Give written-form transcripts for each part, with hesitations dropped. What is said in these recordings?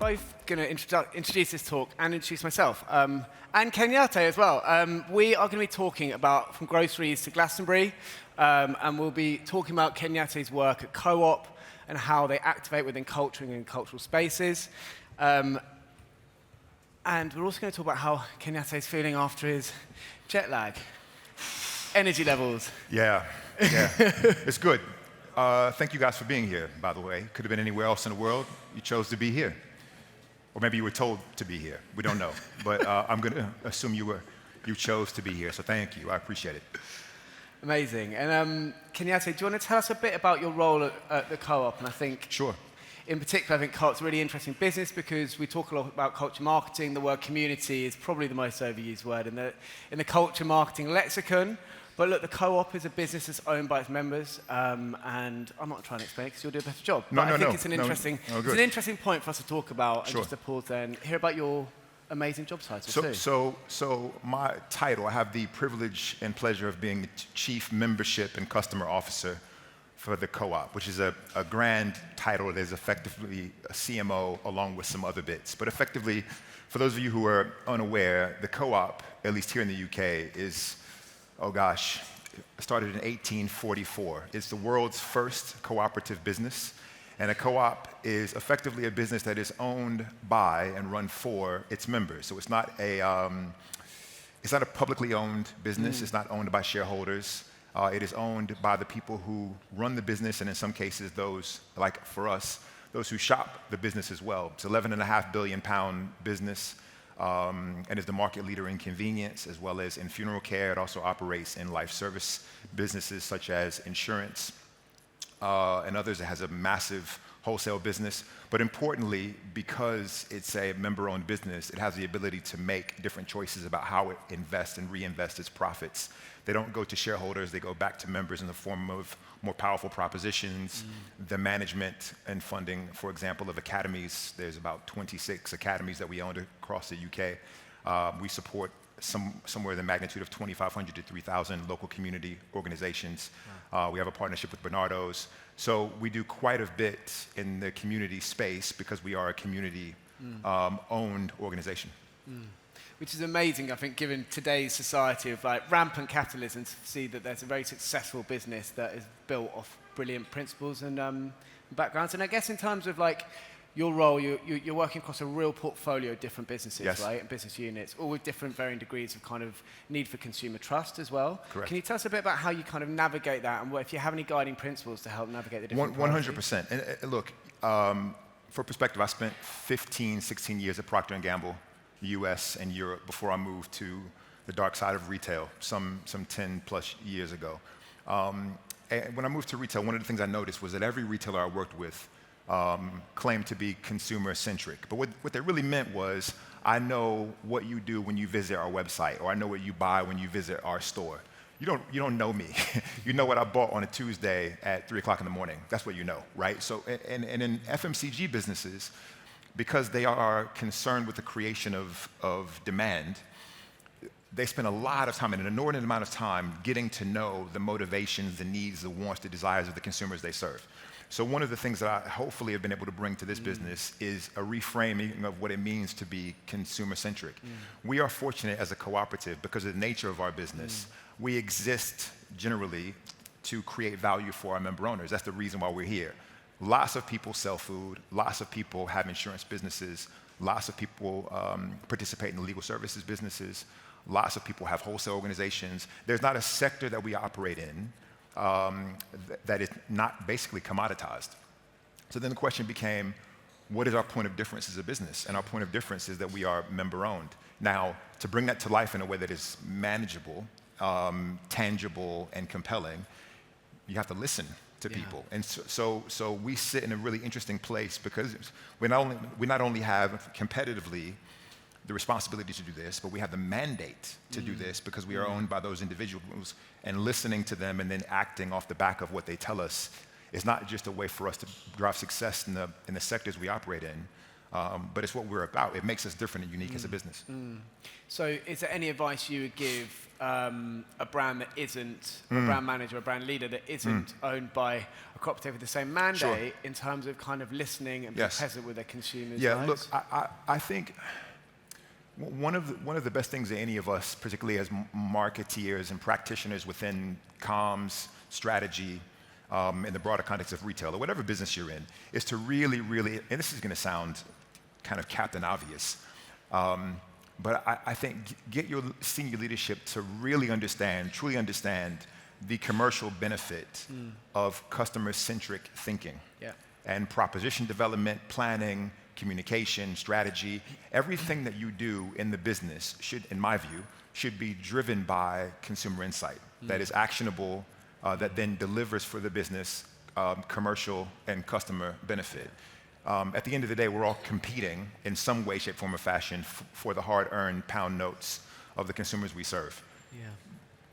both going to introduce this talk and introduce myself, and Kenyatte as well. We are going to be talking about from Groceries to Glastonbury, and we'll be talking about Kenyatte's work at Co-op and how they activate within culture and cultural spaces. And we're also going to talk about how Kenyatte is feeling after his jet lag, energy levels. Yeah. It's good. Thank you guys for being here, by the way. Could have been anywhere else in the world. You chose to be here. Or maybe you were told to be here. We don't know. But I'm going to assume you chose to be here. So thank you. I appreciate it. Amazing. And Kenyatte, do you want to tell us a bit about your role at the Co-op? And I think, sure. In particular, I think Co-op's a really interesting business because we talk a lot about culture marketing. The word community is probably the most overused word in the culture marketing lexicon. But look, the Co-op is a business that's owned by its members, and I'm not trying to explain it because you'll do a better job. But I think it's an interesting point for us to talk about, and just to pause there and hear about your amazing job title too. So my title, I have the privilege and pleasure of being the Chief Membership and Customer Officer for the Co-op, which is a grand title that is effectively a CMO along with some other bits. But effectively, for those of you who are unaware, the Co-op, at least here in the UK, is started in 1844. It's the world's first cooperative business, and a co-op is effectively a business that is owned by and run for its members. So it's not a publicly owned business. It's not owned by shareholders. It is owned by the people who run the business, and in some cases, those, like for us, those who shop the business as well. It's an £11.5 billion business. And is the market leader in convenience as well as in funeral care. It also operates in life service businesses such as insurance and others. It has a massive wholesale business. But importantly, because it's a member-owned business, it has the ability to make different choices about how it invests and reinvests its profits. They don't go to shareholders, they go back to members in the form of more powerful propositions, the management and funding, for example, of academies. There's about 26 academies that we own across the UK. We support somewhere in the magnitude of 2,500 to 3,000 local community organizations. We have a partnership with Bernardo's. So we do quite a bit in the community space because we are a community-owned organization. Which is amazing, I think, given today's society of rampant capitalism, to see that there's a very successful business that is built off brilliant principles and backgrounds. And I guess in terms of your role, you're working across a real portfolio of different businesses, right, and business units, all with different varying degrees of kind of need for consumer trust as well. Correct. Can you tell us a bit about how you kind of navigate that, and if you have any guiding principles to help navigate the different 100%. And look, for perspective, I spent 15, 16 years at Procter & Gamble, US and Europe, before I moved to the dark side of retail some 10 plus years ago. And when I moved to retail, one of the things I noticed was that every retailer I worked with claimed to be consumer-centric. But what they really meant was, I know what you do when you visit our website, or I know what you buy when you visit our store. You don't know me. You know what I bought on a Tuesday at 3 o'clock in the morning. That's what you know, right? So, and in FMCG businesses, because they are concerned with the creation of demand, they spend a lot of time, and an inordinate amount of time, getting to know the motivations, the needs, the wants, the desires of the consumers they serve. So one of the things that I hopefully have been able to bring to this business is a reframing of what it means to be consumer-centric. We are fortunate as a cooperative because of the nature of our business. We exist generally to create value for our member owners. That's the reason why we're here. Lots of people sell food, lots of people have insurance businesses, lots of people participate in the legal services businesses, lots of people have wholesale organizations. There's not a sector that we operate in that is not basically commoditized. So then the question became, what is our point of difference as a business? And our point of difference is that we are member-owned. Now, to bring that to life in a way that is manageable, tangible, and compelling, you have to listen to people. And so we sit in a really interesting place because we not only have competitively the responsibility to do this, but we have the mandate to do this because we are owned by those individuals, and listening to them and then acting off the back of what they tell us is not just a way for us to drive success in the sectors we operate in, but it's what we're about. It makes us different and unique as a business. So is there any advice you would give a brand that isn't, a brand manager, a brand leader that isn't owned by a cooperative with the same mandate in terms of kind of listening and being present with their consumers' Yeah, lives? look, I think one of the best things that any of us, particularly as marketeers and practitioners within comms, strategy, in the broader context of retail or whatever business you're in, is to really, really, and this is going to sound kind of Captain Obvious, but I think get your senior leadership to really understand, truly understand the commercial benefit of customer-centric thinking and proposition development, planning, communication, strategy. Everything that you do in the business should, in my view, should be driven by consumer insight that is actionable, that then delivers for the business commercial and customer benefit. At the end of the day, we're all competing in some way, shape, form, or fashion for the hard-earned pound notes of the consumers we serve. Yeah.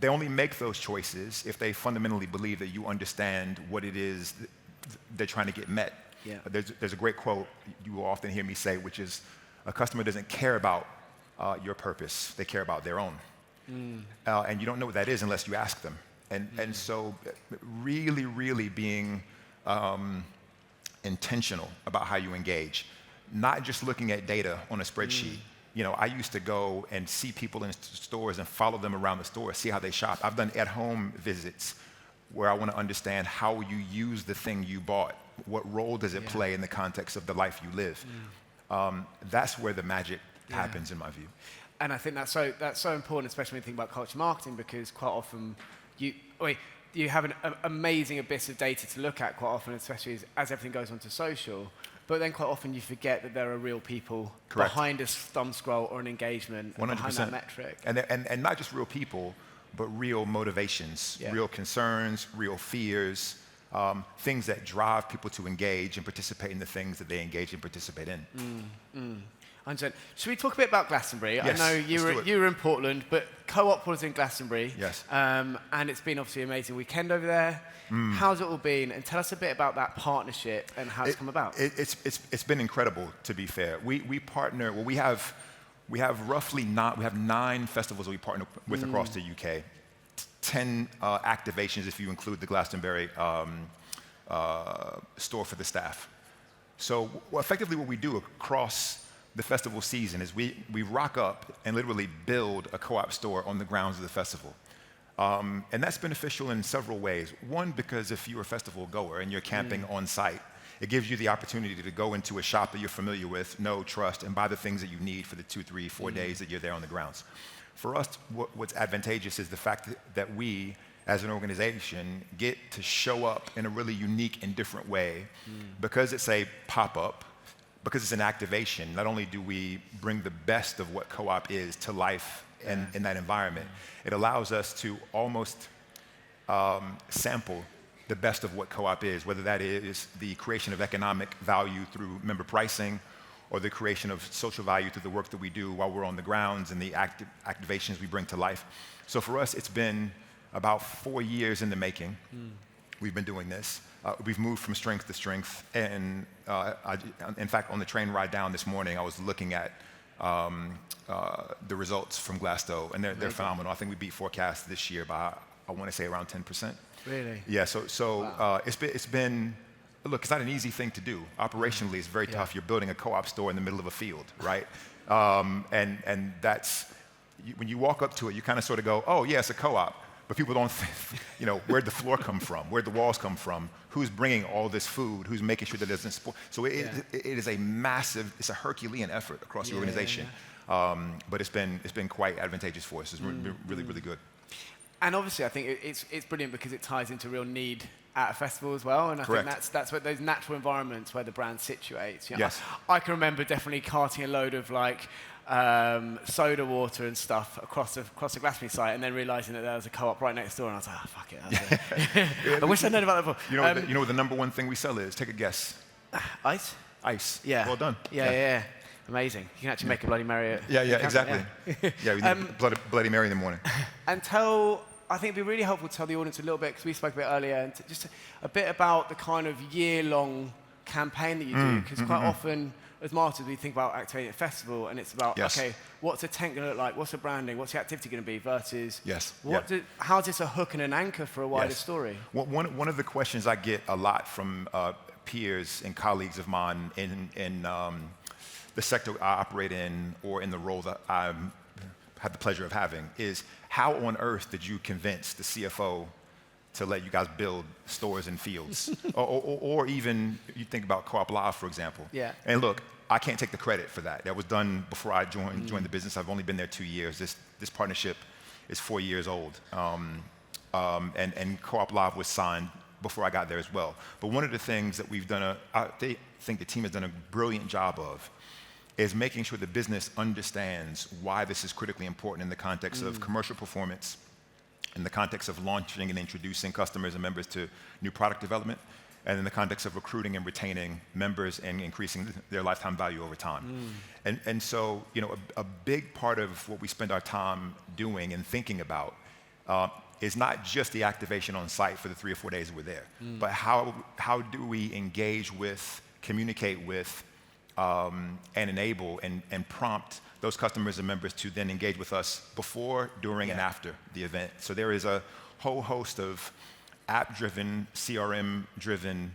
They only make those choices if they fundamentally believe that you understand what it is they're trying to get met. Yeah. There's a great quote you will often hear me say, which is, a customer doesn't care about your purpose, they care about their own. And you don't know what that is unless you ask them. And so really, really being intentional about how you engage, not just looking at data on a spreadsheet. You know, I used to go and see people in stores and follow them around the store, see how they shop. I've done at-home visits where I want to understand how you use the thing you bought. What role does it play in the context of the life you live? That's where the magic happens, in my view. And I think that's so important, especially when you think about culture marketing, because quite often you have an amazing abyss of data to look at quite often, especially as everything goes onto social. But then quite often you forget that there are real people behind a thumb scroll or an engagement, and behind that metric. And not just real people, but real motivations, real concerns, real fears, things that drive people to engage and participate in the things that they engage and participate in. Should we talk a bit about Glastonbury? Yes, I know you were in Portland, but Co-op was in Glastonbury. Yes. And it's been obviously an amazing weekend over there. How's it all been? And tell us a bit about that partnership and how it's come about. It's been incredible, to be fair. We partner, well, we have roughly 9 festivals that we partner with across the UK. 10 activations if you include the Glastonbury store for the staff. So effectively what we do across the festival season is we rock up and literally build a co-op store on the grounds of the festival. And that's beneficial in several ways. One, because if you're a festival goer and you're camping on site, it gives you the opportunity to go into a shop that you're familiar with, know, trust, and buy the things that you need for the 2, 3, 4 days that you're there on the grounds. For us, what's advantageous is the fact that we, as an organization, get to show up in a really unique and different way because it's a pop-up, because it's an activation. Not only do we bring the best of what co-op is to life in that environment, it allows us to almost sample the best of what co-op is, whether that is the creation of economic value through member pricing or the creation of social value through the work that we do while we're on the grounds and the activations we bring to life. So for us, it's been about 4 years in the making. We've been doing this. We've moved from strength to strength. And in fact, on the train ride down this morning, I was looking at the results from Glasto, and they're phenomenal. I think we beat forecast this year by, I want to say, around 10%. Really? Yeah, so it's been, look, it's not an easy thing to do. Operationally, it's very tough. You're building a co-op store in the middle of a field, right? And that's, when you walk up to it, you kind of sort of go, oh, yeah, it's a co-op. But people don't think, you know, where'd the floor come from? Where'd the walls come from? Who's bringing all this food? Who's making sure that it doesn't spoil? So it is a massive, it's a Herculean effort across the organization. But it's been quite advantageous for us. It's been really, really good. And obviously, I think it's brilliant because it ties into real need at a festival as well. And I think that's what those natural environments where the brand situates. You know, Yes. I can remember definitely carting a load of like soda water and stuff across the Glastonbury site, and then realizing that there was a co-op right next door, and I was like, oh, fuck it. I wish I'd known about that before. You know what the number one thing we sell is? Take a guess. Ice? Ice. Yeah. Well done. Yeah. Amazing. You can actually make a Bloody Mary. Yeah, exactly. Yeah, we need Bloody Mary in the morning. And I think it'd be really helpful to tell the audience a little bit, because we spoke a bit earlier, and just a bit about the kind of year-long campaign that you do, because quite often as marketers, we think about activating a festival, and it's about, Yes. okay, what's the tent going to look like? What's the branding? What's the activity going to be? Versus, Yes. how's this a hook and an anchor for a wider story? One of the questions I get a lot from peers and colleagues of mine in the sector I operate in, or in the role that I had the pleasure of having, is how on earth did you convince the CFO to let you guys build stores in fields? or even, you think about Co-op Live, for example. Yeah. And look, I can't take the credit for that. That was done before I joined the business. I've only been there 2 years. This partnership is 4 years old. And Co-op Live was signed before I got there as well. But one of the things that we've done, I think the team has done a brilliant job of, is making sure the business understands why this is critically important in the context of commercial performance, in the context of launching and introducing customers and members to new product development, and in the context of recruiting and retaining members and increasing their lifetime value over time. And so, a big part of what we spend our time doing and thinking about is not just the activation on site for the 3 or 4 days we're there, but how do we engage with, communicate with, and enable and prompt those customers and members to then engage with us before, during, and after the event. So there is a whole host of app-driven, CRM-driven,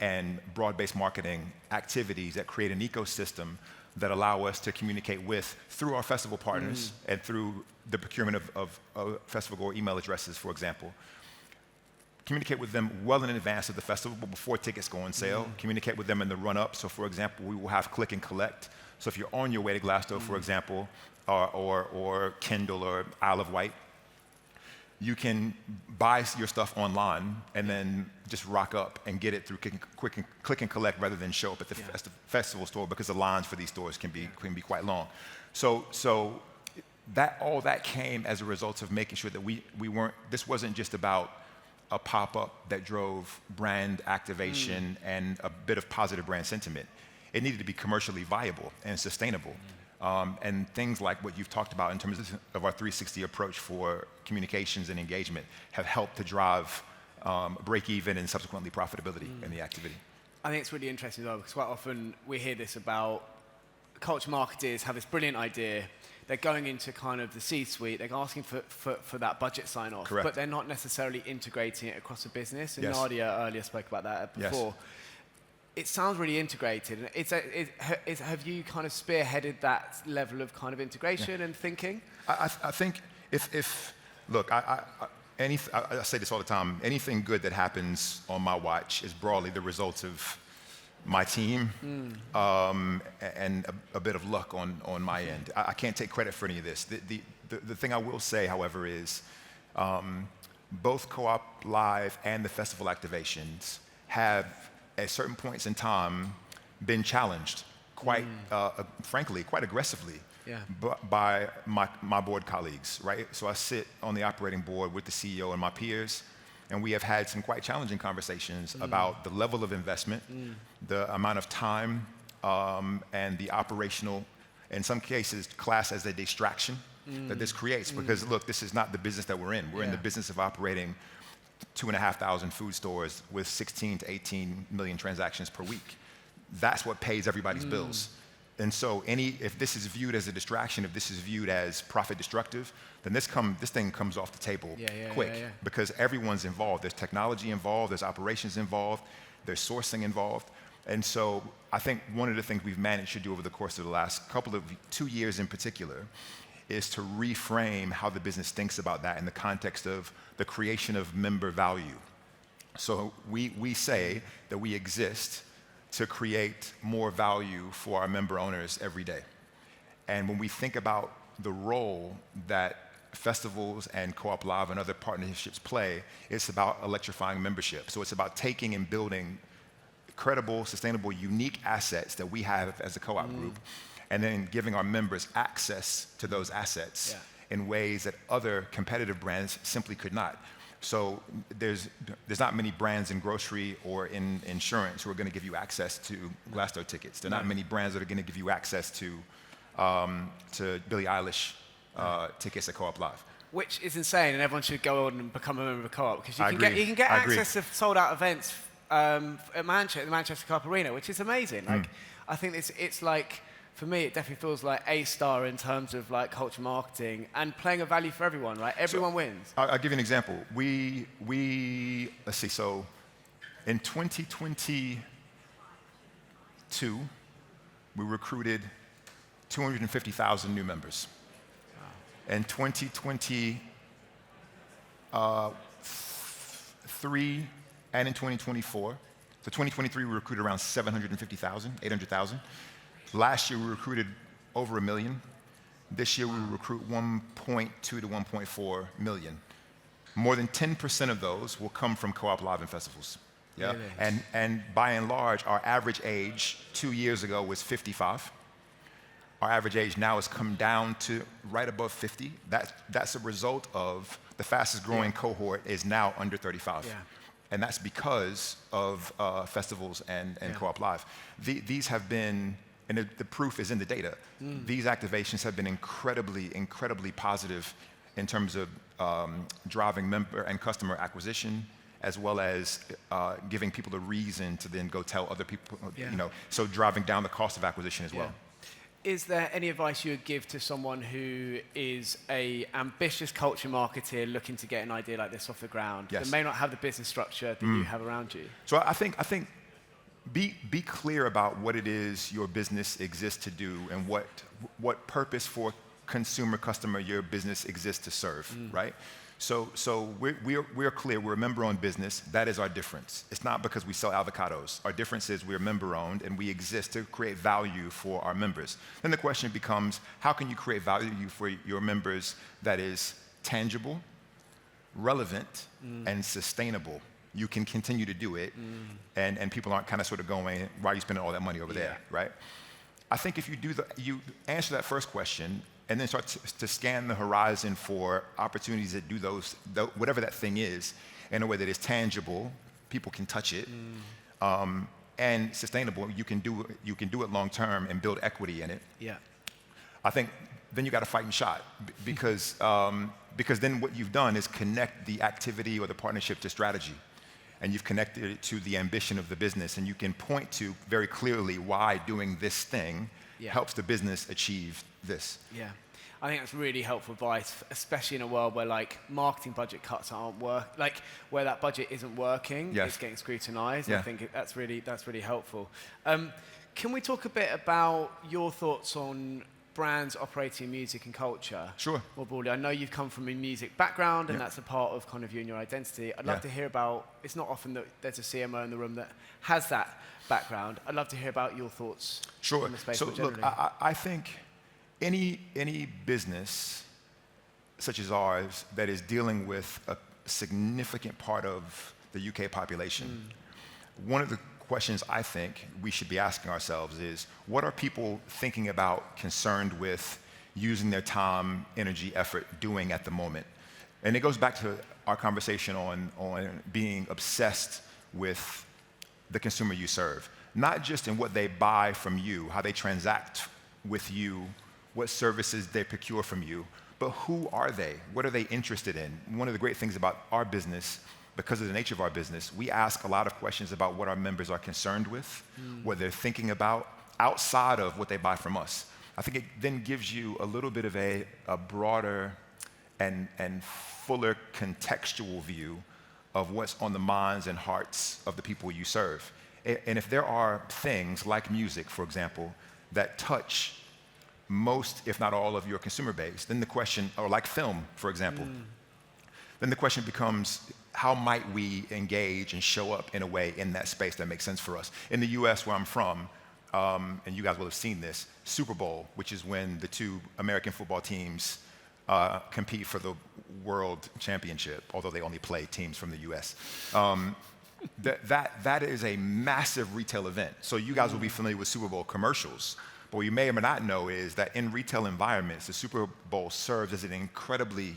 and broad-based marketing activities that create an ecosystem that allow us to communicate with, through our festival partners and through the procurement of festival or email addresses, for example. Communicate with them well in advance of the festival, but before tickets go on sale. Communicate with them in the run-up. So, for example, we will have click and collect. So if you're on your way to Glasgow, for example, or Kendall or Isle of Wight, you can buy your stuff online and then just rock up and get it through click and collect rather than show up at the festival store, because the lines for these stores can be quite long. So all that came as a result of making sure that this wasn't just about a pop-up that drove brand activation and a bit of positive brand sentiment. It needed to be commercially viable and sustainable. And things like what you've talked about in terms of our 360 approach for communications and engagement have helped to drive break-even and subsequently profitability in the activity. I think it's really interesting as well, because quite often we hear this about culture marketers have this brilliant idea. They're going into kind of the C-suite, they're asking for that budget sign-off, Correct. but they're not necessarily integrating it across the business. And Yes. Nadia earlier spoke about that before. Yes. It sounds really integrated. Have you kind of spearheaded that level of kind of integration and thinking? I think look, I say this all the time, anything good that happens on my watch is broadly the result of my team and a bit of luck on my end. I can't take credit for any of this. The thing I will say, however, is both Co-op Live and the festival activations have, at certain points in time, been challenged quite, frankly, quite aggressively by my board colleagues, right? So I sit on the operating board with the CEO and my peers, and we have had some quite challenging conversations about the level of investment, the amount of time, and the operational, in some cases, class as a distraction that this creates. Because look, this is not the business that we're in. We're in the business of operating 2,500 food stores with 16 to 18 million transactions per week. That's what pays everybody's bills. And so if this is viewed as a distraction, if this is viewed as profit destructive, then this thing comes off the table quick. Because everyone's involved. There's technology involved, there's operations involved, there's sourcing involved. And so I think one of the things we've managed to do over the course of the last 2 years in particular is to reframe how the business thinks about that in the context of the creation of member value. So we say that we exist to create more value for our member owners every day. And when we think about the role that festivals and Co-op Live and other partnerships play, it's about electrifying membership. So it's about taking and building credible, sustainable, unique assets that we have as a co-op group, and then giving our members access to those assets in ways that other competitive brands simply could not. So there's not many brands in grocery or in insurance who are going to give you access to Glasgow tickets. There are not many brands that are going to give you access to Billie Eilish tickets at Co-op Live. Which is insane, and everyone should go on and become a member of Co-op, because you can get I agree. access to sold-out events at the Manchester Co-op Arena, which is amazing. Like, I think it's like, for me, it definitely feels like a star in terms of like culture marketing and playing a value for everyone, right? Everyone wins. I'll give you an example. Let's see, so in 2022, we recruited 250,000 new members. Wow. In 2023 and in 2024, so 2023 we recruited around 750,000, 800,000. Last year we recruited over 1 million. This year we will recruit 1.2 to 1.4 million. More than 10% of those will come from co-op live and festivals. Yeah. Really? And by and large, our average age 2 years ago was 55. Our average age now has come down to right above 50. That's a result of the fastest growing cohort is now under 35. Yeah. And that's because of festivals and co-op live. These have been, and the proof is in the data. These activations have been incredibly positive in terms of driving member and customer acquisition, as well as giving people a reason to then go tell other people, so driving down the cost of acquisition as well. Is there any advice you would give to someone who is an ambitious culture marketer looking to get an idea like this off the ground, Yes. that may not have the business structure that you have around you? So I think be clear about what it is your business exists to do and what purpose for consumer customer your business exists to serve, right? So we're clear, we're a member-owned business. That is our difference. It's not because we sell avocados. Our difference is we're member-owned and we exist to create value for our members. Then the question becomes, how can you create value for your members that is tangible, relevant, and sustainable? You can continue to do it, and people aren't kind of sort of going, why are you spending all that money over there, right? I think if you answer that first question and then start to scan the horizon for opportunities that do whatever that thing is, in a way that is tangible, people can touch it, and sustainable, you can do it long term and build equity in it. Yeah. I think then you got a fighting shot because then what you've done is connect the activity or the partnership to strategy. And you've connected it to the ambition of the business, and you can point to very clearly why doing this thing helps the business achieve this. Yeah, I think that's really helpful advice, especially in a world where like marketing budget cuts aren't where that budget isn't working, it's getting scrutinized. I think that's really helpful. Can we talk a bit about your thoughts on brands operating in music and culture? Sure. More broadly, I know you've come from a music background, and that's a part of kind of you and your identity. I'd love to hear about, it's not often that there's a CMO in the room that has that background. I'd love to hear about your thoughts on the space more generally. Look, I think any business such as ours that is dealing with a significant part of the UK population, one of the questions I think we should be asking ourselves is, what are people thinking about, concerned with, using their time, energy, effort, doing at the moment? And it goes back to our conversation on being obsessed with the consumer you serve, not just in what they buy from you, how they transact with you, what services they procure from you, but who are they? What are they interested in? One of the great things about our business, because of the nature of our business, we ask a lot of questions about what our members are concerned with, what they're thinking about outside of what they buy from us. I think it then gives you a little bit of a broader and fuller contextual view of what's on the minds and hearts of the people you serve. And if there are things like music, for example, that touch most, if not all, of your consumer base, then the question, or like film, for example, then the question becomes, how might we engage and show up in a way in that space that makes sense for us? In the US, where I'm from, and you guys will have seen this, Super Bowl, which is when the two American football teams compete for the world championship, although they only play teams from the US. That is a massive retail event. So you guys will be familiar with Super Bowl commercials. But what you may or may not know is that in retail environments, the Super Bowl serves as an incredibly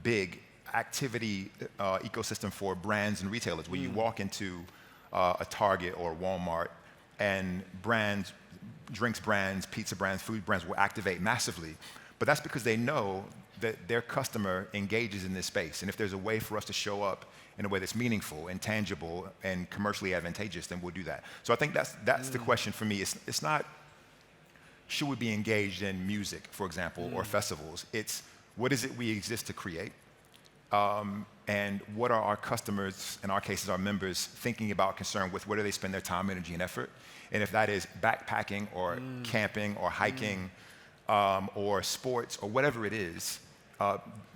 big activity ecosystem for brands and retailers, where you walk into a Target or Walmart and brands, drinks brands, pizza brands, food brands will activate massively. But that's because they know that their customer engages in this space. And if there's a way for us to show up in a way that's meaningful and tangible and commercially advantageous, then we'll do that. So I think that's the question for me. It's not, should we be engaged in music, for example, or festivals? It's, what is it we exist to create? And what are our customers, in our cases, our members, thinking about, concerned with? Where do they spend their time, energy, and effort? And if that is backpacking or camping or hiking or sports or whatever it is,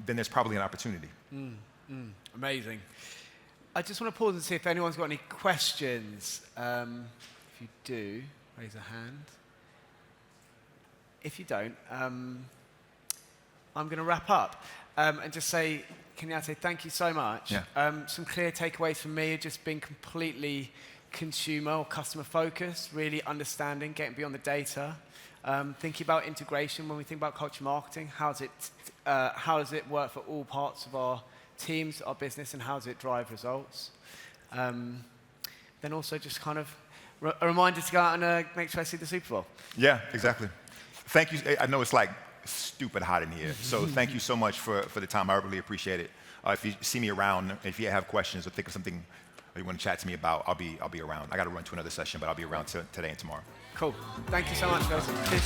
then there's probably an opportunity. Amazing. I just want to pause and see if anyone's got any questions. If you do, raise a hand. If you don't, I'm going to wrap up and just say, Kenyatte, thank you so much. Yeah. Some clear takeaways from me have just been completely consumer or customer focused, really understanding, getting beyond the data, thinking about integration when we think about culture marketing. How does it work for all parts of our teams, our business, and how does it drive results? Then also just kind of a reminder to go out and make sure I see the Super Bowl. Yeah, exactly. Thank you. I know it's like stupid hot in here, so thank you so much for the time. I really appreciate it. If you see me around, if you have questions or think of something you want to chat to me about, I'll be around. I got to run to another session, but I'll be around today and tomorrow. Cool. Thank you so much, guys. Cheers.